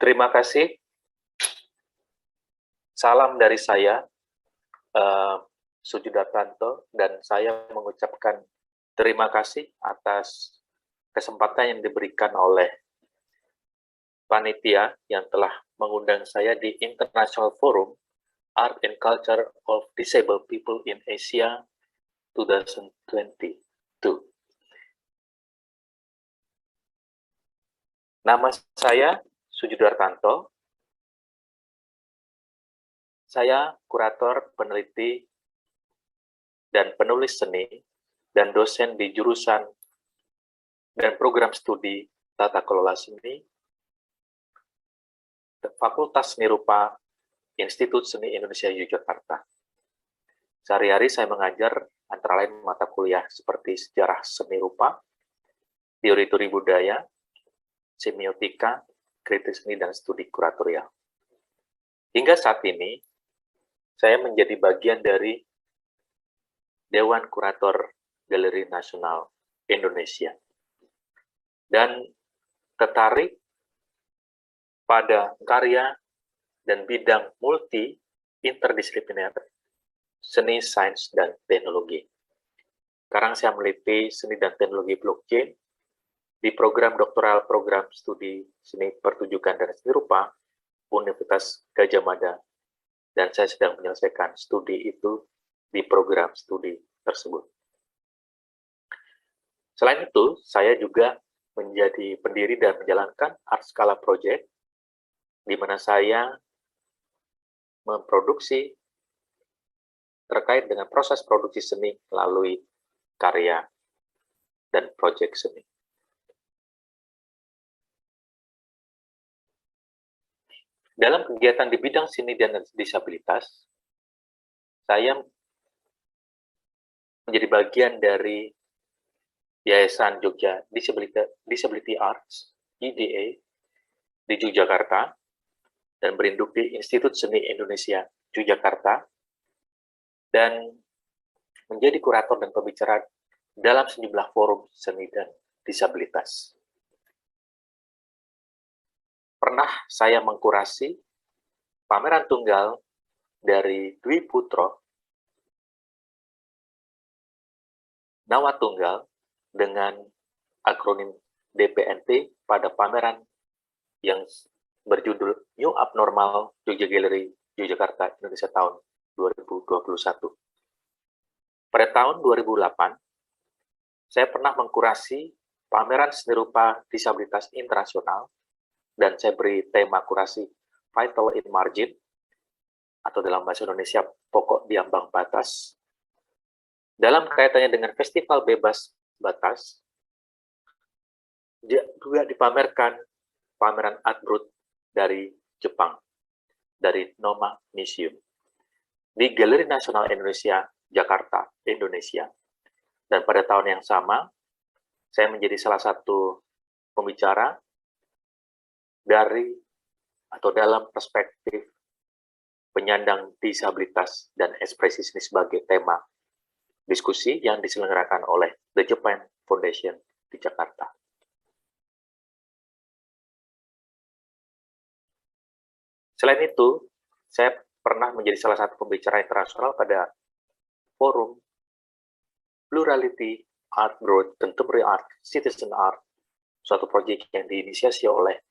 Terima kasih. Salam dari saya, Sujudartanto, dan saya mengucapkan terima kasih atas kesempatan yang diberikan oleh panitia yang telah mengundang saya di International Forum Art and Culture of Disabled People in Asia 2022. Nama saya Sujudartanto. Saya kurator, peneliti, dan penulis seni, dan dosen di jurusan dan program studi Tata Kelola Seni, Fakultas Seni Rupa, Institut Seni Indonesia Yogyakarta. Sehari-hari saya mengajar antara lain mata kuliah seperti sejarah seni rupa, teori-teori budaya, semiotika, kritik seni, dan studi kuratorial. Hingga saat ini, saya menjadi bagian dari Dewan Kurator Galeri Nasional Indonesia. Dan tertarik pada karya dan bidang multi interdisipliner, seni, sains, dan teknologi. Sekarang saya meneliti seni dan teknologi blockchain di program doktoral program studi seni pertunjukan dan seni rupa Universitas Gadjah Mada, dan saya sedang menyelesaikan studi itu di program studi tersebut. Selain itu, saya juga menjadi pendiri dan menjalankan Art Scala Project, di mana saya memproduksi terkait dengan proses produksi seni melalui karya dan proyek seni. Dalam kegiatan di bidang seni dan disabilitas, saya menjadi bagian dari Yayasan Jogja Disability Arts, IDA, di Yogyakarta, dan berinduk di Institut Seni Indonesia Yogyakarta, dan menjadi kurator dan pembicara dalam sejumlah forum seni dan disabilitas. Pernah saya mengkurasi pameran tunggal dari Dwi Putro, Nawa Tunggal, dengan akronim DPNT pada pameran yang berjudul New Abnormal Jogja Gallery Yogyakarta Indonesia tahun 2021. Pada tahun 2008, saya pernah mengkurasi pameran seni rupa disabilitas internasional, dan saya beri tema kurasi Vital in Margin, atau dalam bahasa Indonesia pokok di ambang batas. Dalam kaitannya dengan Festival Bebas Batas, juga dipamerkan pameran Art Brut dari Jepang, dari Noma Museum, di Galeri Nasional Indonesia, Jakarta, Indonesia. Dan pada tahun yang sama, saya menjadi salah satu pembicara dari atau dalam perspektif penyandang disabilitas dan ekspresi seni sebagai tema diskusi yang diselenggarakan oleh The Japan Foundation di Jakarta. Selain itu, saya pernah menjadi salah satu pembicara internasional pada forum Plurality Art Growth, Contemporary Art, Citizen Art, suatu proyek yang diinisiasi oleh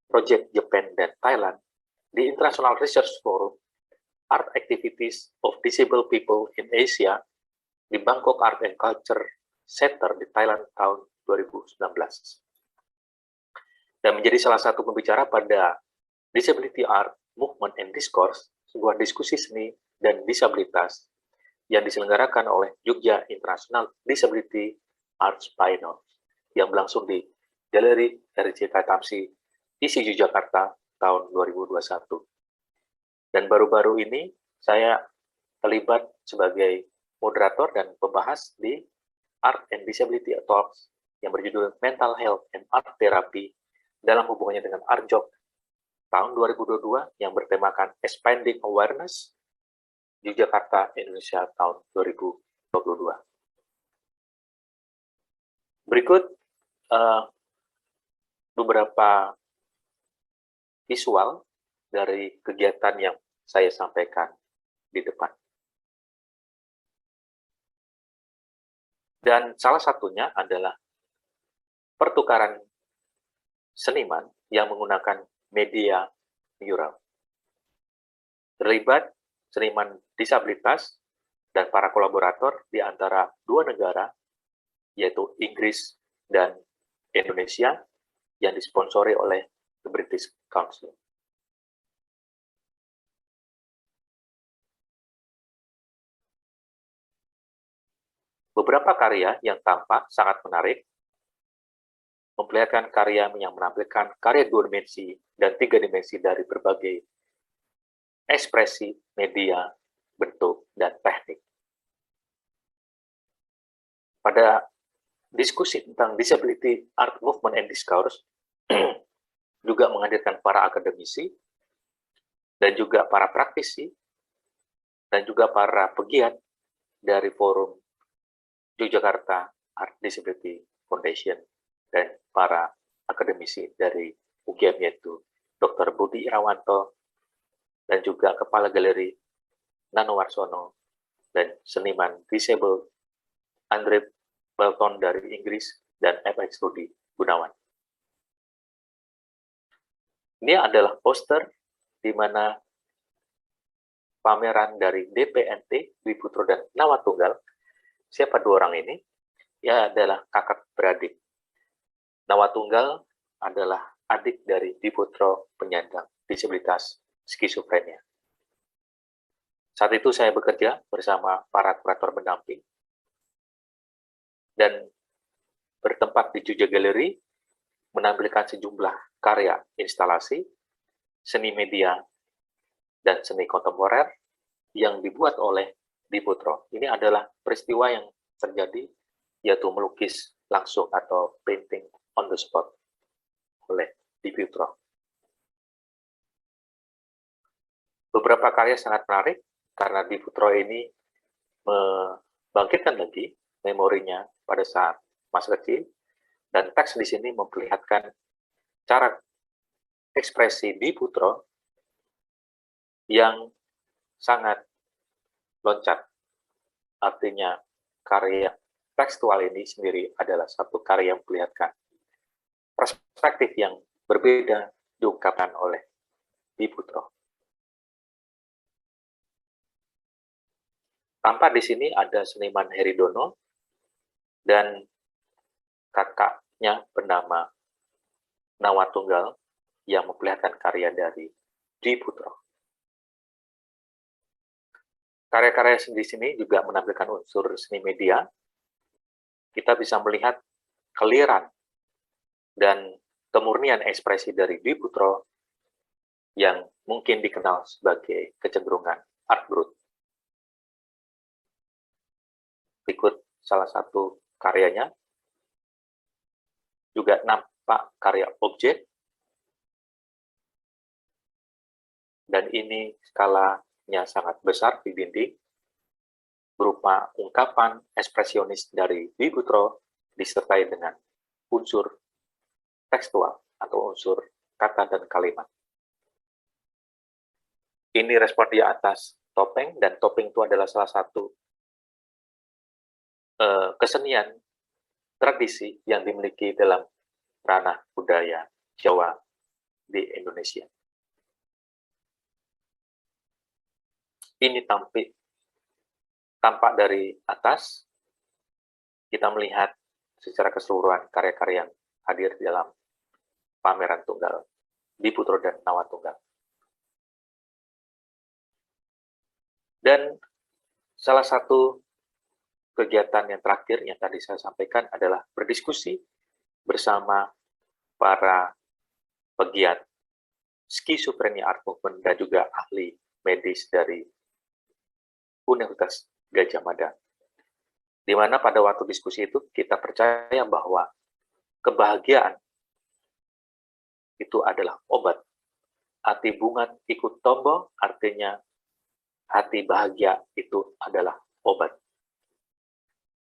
Project Japan dan Thailand di International Research Forum Art Activities of Disabled People in Asia di Bangkok Art and Culture Center di Thailand tahun 2019. Dan menjadi salah satu pembicara pada Disability Art Movement and Discourse, sebuah diskusi seni dan disabilitas yang diselenggarakan oleh Jogja International Disability Arts Biennale yang berlangsung di Galeri RJK Tamsi ISI Yogyakarta tahun 2021. Dan baru-baru ini saya terlibat sebagai moderator dan pembahas di Art and Disability Talks yang berjudul Mental Health and Art Therapy dalam hubungannya dengan Artjog tahun 2022 yang bertemakan Expanding Awareness Yogyakarta, Indonesia tahun 2022. Berikut beberapa visual dari kegiatan yang saya sampaikan di depan. Dan salah satunya adalah pertukaran seniman yang menggunakan media mural. Terlibat seniman disabilitas dan para kolaborator di antara dua negara, yaitu Inggris dan Indonesia, yang disponsori oleh the British Council. Beberapa karya yang tampak sangat menarik, memperlihatkan karya yang menampilkan karya 2 dimensi dan 3 dimensi dari berbagai ekspresi, media, bentuk, dan teknik. Pada diskusi tentang Disability Art Movement and Discourse, juga menghadirkan para akademisi, dan juga para praktisi, dan juga para pegiat dari forum Yogyakarta Art Disability Foundation, dan para akademisi dari UGM, yaitu Dr. Budi Irawanto, dan juga Kepala Galeri Nano Warsono, dan seniman disable Andre Belton dari Inggris, dan FX Rudi Gunawan. Ini adalah poster di mana pameran dari DPNT, Dwi Putro dan Nawatunggal. Siapa dua orang ini? Ya adalah kakak beradik. Nawatunggal adalah adik dari Dwi Putro penyandang disabilitas skizofrenia. Saat itu saya bekerja bersama para kurator pendamping dan bertempat di Jogja Gallery, menampilkan sejumlah karya instalasi, seni media, dan seni kontemporer yang dibuat oleh Dwi Putro. Ini adalah peristiwa yang terjadi, yaitu melukis langsung atau painting on the spot oleh Dwi Putro. Beberapa karya sangat menarik karena Dwi Putro ini membangkitkan lagi memorinya pada saat masa kecil, dan teks di sini memperlihatkan cara ekspresi Dwi Putro yang sangat loncat. Artinya karya tekstual ini sendiri adalah satu karya yang memperlihatkan perspektif yang berbeda diungkapkan oleh Dwi Putro. Tampak di sini ada seniman Heri Dono dan kakaknya bernama Nawatunggal yang memperlihatkan karya dari Dwi Putro. Karya-karya di sini juga menampilkan unsur seni media. Kita bisa melihat keliran dan kemurnian ekspresi dari Dwi Putro yang mungkin dikenal sebagai kecenderungan art brut. Berikut salah satu karyanya. Juga nampak karya objek. Dan ini skalanya sangat besar di dinding, berupa ungkapan ekspresionis dari Dwi Putro disertai dengan unsur tekstual atau unsur kata dan kalimat. Ini respon di atas topeng, dan topeng itu adalah salah satu kesenian tradisi yang dimiliki dalam ranah budaya Jawa di Indonesia. Ini tampak dari atas, kita melihat secara keseluruhan karya-karya yang hadir di dalam pameran tunggal Dwi Putro dan Nawatunggal. Dan salah satu kegiatan yang terakhir yang tadi saya sampaikan adalah berdiskusi bersama para pegiat skizofrenia art movement dan juga ahli medis dari Universitas Gadjah Mada. Di mana pada waktu diskusi itu kita percaya bahwa kebahagiaan itu adalah obat. Hati bunga ikut tombol, artinya hati bahagia itu adalah obat.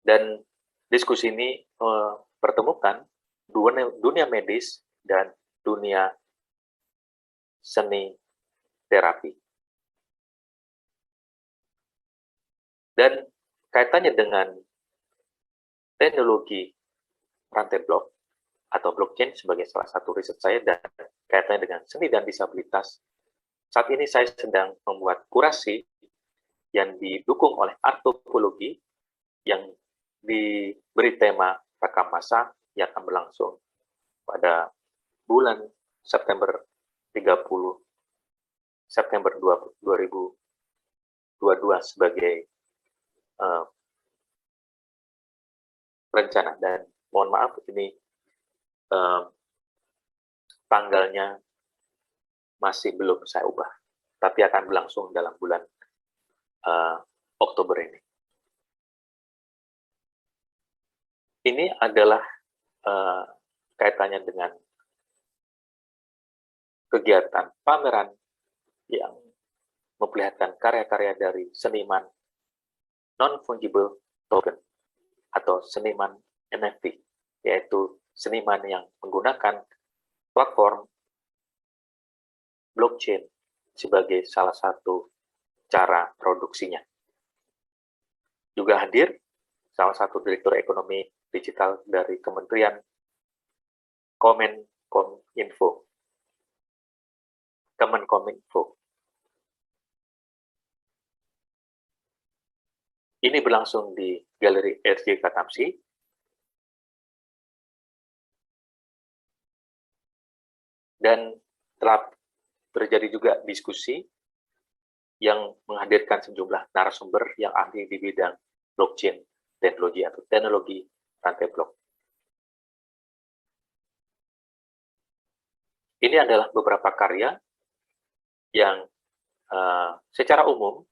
Dan diskusi ini pertemukan dunia medis dan dunia seni terapi. Dan kaitannya dengan teknologi rantai blok atau blockchain sebagai salah satu riset saya dan kaitannya dengan seni dan disabilitas, saat ini saya sedang membuat kurasi yang didukung oleh art topologi yang diberi tema rekam masa yang akan berlangsung pada bulan September 30 September 2022 sebagai rencana, dan mohon maaf ini tanggalnya masih belum saya ubah, tapi akan berlangsung dalam bulan Oktober ini. Ini adalah kaitannya dengan kegiatan pameran yang memperlihatkan karya-karya dari seniman non-fungible token atau seniman NFT, yaitu seniman yang menggunakan platform blockchain sebagai salah satu cara produksinya. Juga hadir salah satu direktur ekonomi digital dari Kementerian Kemenkominfo. Ini berlangsung di Galeri RJ Katamsi. Dan telah terjadi juga diskusi yang menghadirkan sejumlah narasumber yang ahli di bidang blockchain teknologi atau teknologi rantai blok. Ini adalah beberapa karya yang secara umum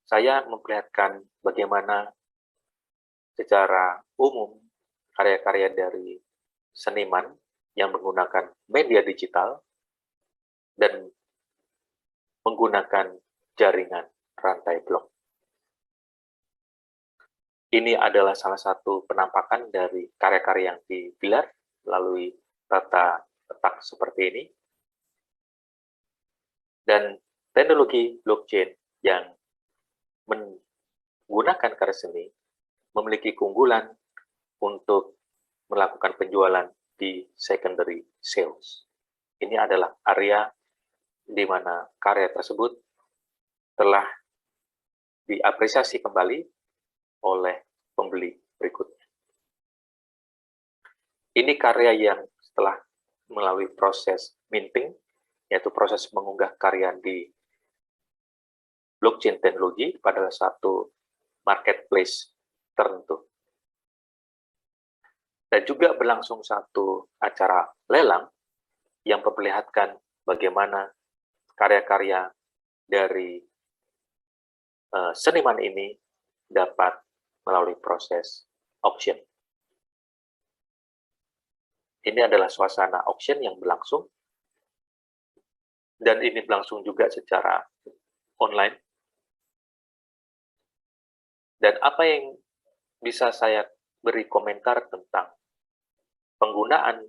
saya memperlihatkan bagaimana secara umum karya-karya dari seniman yang menggunakan media digital dan menggunakan jaringan rantai blok. Ini adalah salah satu penampakan dari karya-karya yang digelar melalui tata letak seperti ini. Dan teknologi blockchain yang menggunakan karya seni memiliki keunggulan untuk melakukan penjualan di secondary sales. Ini adalah area di mana karya tersebut telah diapresiasi kembali oleh pembeli berikutnya. Ini karya yang setelah melalui proses minting, yaitu proses mengunggah karya di blockchain teknologi pada satu marketplace tertentu. Dan juga berlangsung satu acara lelang yang memperlihatkan bagaimana karya-karya dari seniman ini dapat melalui proses auction. Ini adalah suasana auction yang berlangsung, dan ini berlangsung juga secara online. Dan apa yang bisa saya beri komentar tentang penggunaan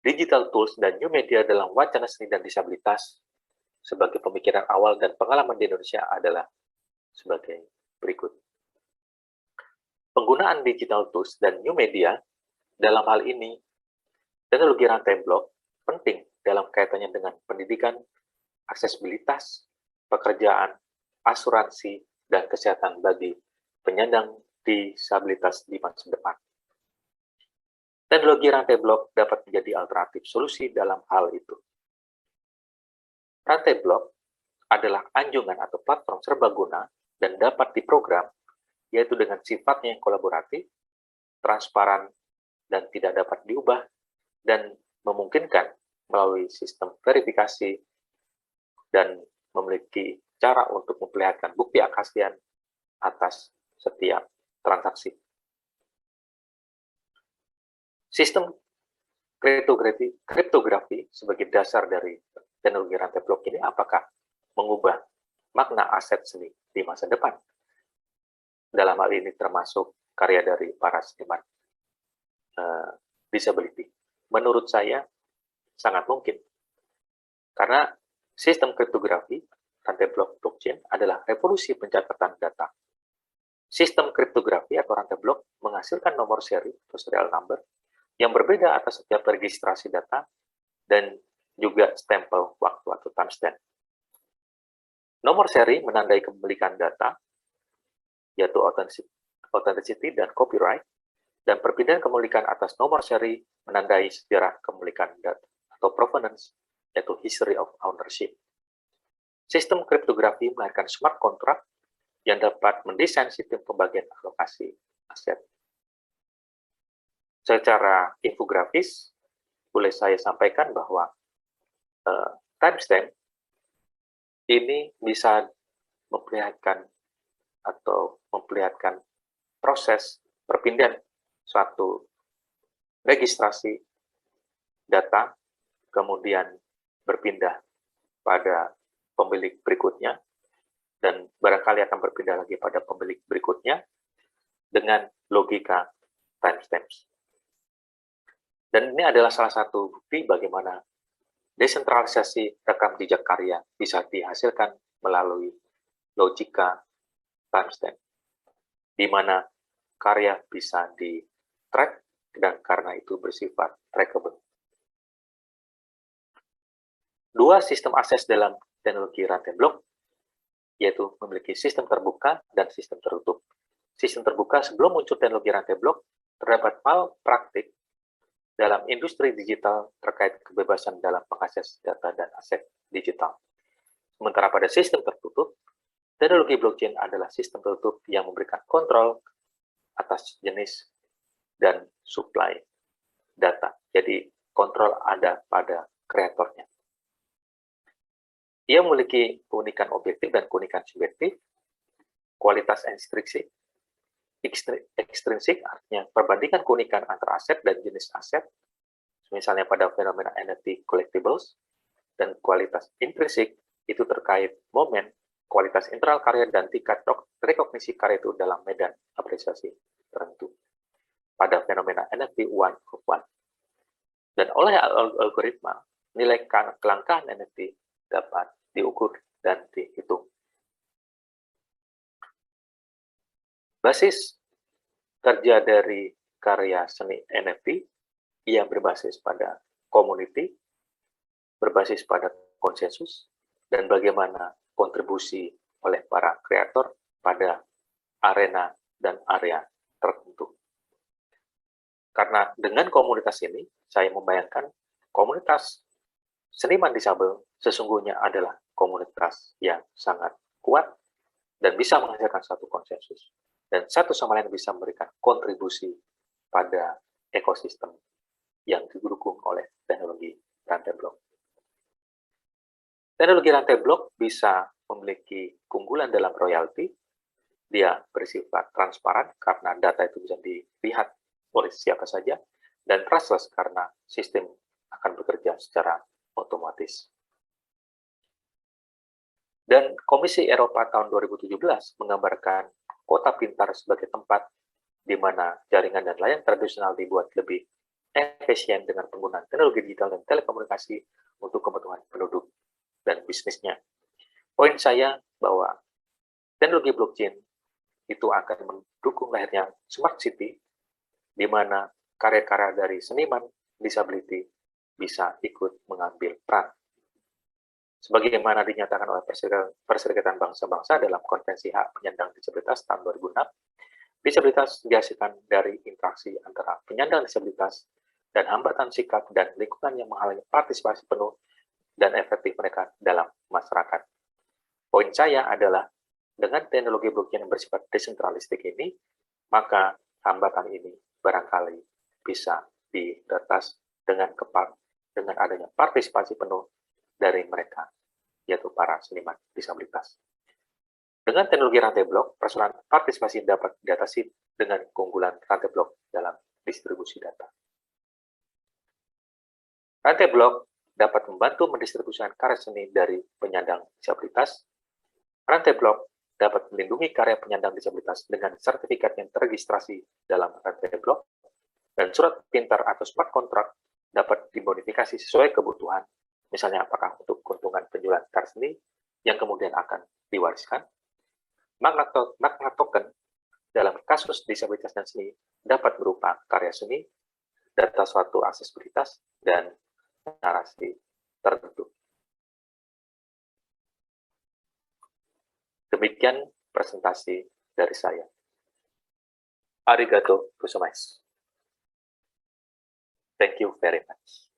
digital tools dan new media dalam wacana seni dan disabilitas sebagai pemikiran awal dan pengalaman di Indonesia adalah sebagai berikut. Penggunaan digital tools dan new media dalam hal ini teknologi rantai blok penting dalam kaitannya dengan pendidikan, aksesibilitas, pekerjaan, asuransi, dan kesehatan bagi penyandang disabilitas di masa depan. Teknologi rantai blok dapat menjadi alternatif solusi dalam hal itu. Rantai blok adalah anjungan atau platform serbaguna dan dapat diprogram, yaitu dengan sifatnya yang kolaboratif, transparan, dan tidak dapat diubah, dan memungkinkan melalui sistem verifikasi dan memiliki cara untuk memperlihatkan bukti keaslian atas setiap transaksi. Sistem kriptografi sebagai dasar dari teknologi rantai blok ini apakah mengubah makna aset seni di masa depan? Dalam hal ini termasuk karya dari para seniman disability. Menurut saya Sangat mungkin. Karena sistem kriptografi, rantai blok blockchain, adalah revolusi pencatatan data. Sistem kriptografi atau rantai blok menghasilkan nomor seri atau serial number yang berbeda atas setiap registrasi data dan juga stempel waktu atau timestamp. Nomor seri menandai kepemilikan data, yaitu authenticity dan copyright, dan perpindahan kepemilikan atas nomor seri menandai sejarah kepemilikan data atau provenance, yaitu history of ownership. Sistem kriptografi melahirkan smart contract yang dapat mendesain sistem pembagian alokasi aset. Secara infografis, boleh saya sampaikan bahwa timestamp ini bisa memperlihatkan proses perpindahan suatu registrasi data, kemudian berpindah pada pemilik berikutnya, dan barangkali akan berpindah lagi pada pemilik berikutnya dengan logika timestamps. Dan ini adalah salah satu bukti bagaimana desentralisasi rekam jejak karya bisa dihasilkan melalui logika timestamp, di mana karya bisa di-track dan karena itu bersifat trackable. Dua sistem akses dalam teknologi rantai blok, yaitu memiliki sistem terbuka dan sistem tertutup. Sistem terbuka sebelum muncul teknologi rantai blok, terdapat malpraktik dalam industri digital terkait kebebasan dalam mengakses data dan aset digital. Sementara pada sistem tertutup, teknologi blockchain adalah sistem tertutup yang memberikan kontrol atas jenis dan supply data. Jadi, kontrol ada pada kreatornya. Ia memiliki keunikan objektif dan keunikan subjektif, kualitas ekstrinsik, artinya perbandingan keunikan antara aset dan jenis aset, misalnya pada fenomena NFT collectibles, dan kualitas intrinsik itu terkait momen, kualitas internal karya, dan tingkat rekognisi karya itu dalam medan apresiasi tertentu pada fenomena NFT one of one. Dan oleh algoritma, nilai kelangkaan NFT dapat diukur dan dihitung. Basis kerja dari karya seni NFT yang berbasis pada community, berbasis pada konsensus, dan bagaimana kontribusi oleh para kreator pada arena dan area tertentu. Karena dengan komunitas ini, saya membayangkan komunitas seniman disabel sesungguhnya adalah komunitas yang sangat kuat dan bisa menghasilkan satu konsensus. Dan satu sama lain bisa memberikan kontribusi pada ekosistem yang didukung oleh teknologi rantai blok. Teknologi rantai blok bisa memiliki keunggulan dalam royalti. Dia bersifat transparan karena data itu bisa dilihat oleh siapa saja, dan trustless karena sistem akan bekerja secara otomatis. Dan Komisi Eropa tahun 2017 menggambarkan kota pintar sebagai tempat di mana jaringan dan layanan tradisional dibuat lebih efisien dengan penggunaan teknologi digital dan telekomunikasi untuk kebutuhan penduduk dan bisnisnya. Poin saya bahwa teknologi blockchain itu akan mendukung lahirnya smart city, di mana karya-karya dari seniman disability bisa ikut mengambil peran. Sebagaimana dinyatakan oleh Perserikatan Bangsa-Bangsa dalam Konvensi Hak Penyandang Disabilitas tahun 2006, disabilitas dihasilkan dari interaksi antara penyandang disabilitas dan hambatan sikap dan lingkungan yang menghalangi partisipasi penuh dan efektif mereka dalam masyarakat. Poin saya adalah, dengan teknologi blockchain yang bersifat desentralistik ini, maka hambatan ini barangkali bisa diretas dengan adanya partisipasi penuh dari mereka, yaitu para seniman disabilitas. Dengan teknologi rantai blok, persoalan partisipasi dapat diatasi dengan keunggulan rantai blok dalam distribusi data. Rantai blok dapat membantu mendistribusikan karya seni dari penyandang disabilitas. Rantai blok dapat melindungi karya penyandang disabilitas dengan sertifikat yang terregistrasi dalam rantai blok, dan surat pintar atau smart contract dapat dimodifikasi sesuai kebutuhan, misalnya apakah untuk keuntungan penjualan karya seni yang kemudian akan diwariskan. Makna token dalam kasus disabilitas dan seni dapat berupa karya seni, data suatu aksesibilitas, dan narasi tertentu. Demikian presentasi dari saya. Arigato gozaimasu. Thank you very much.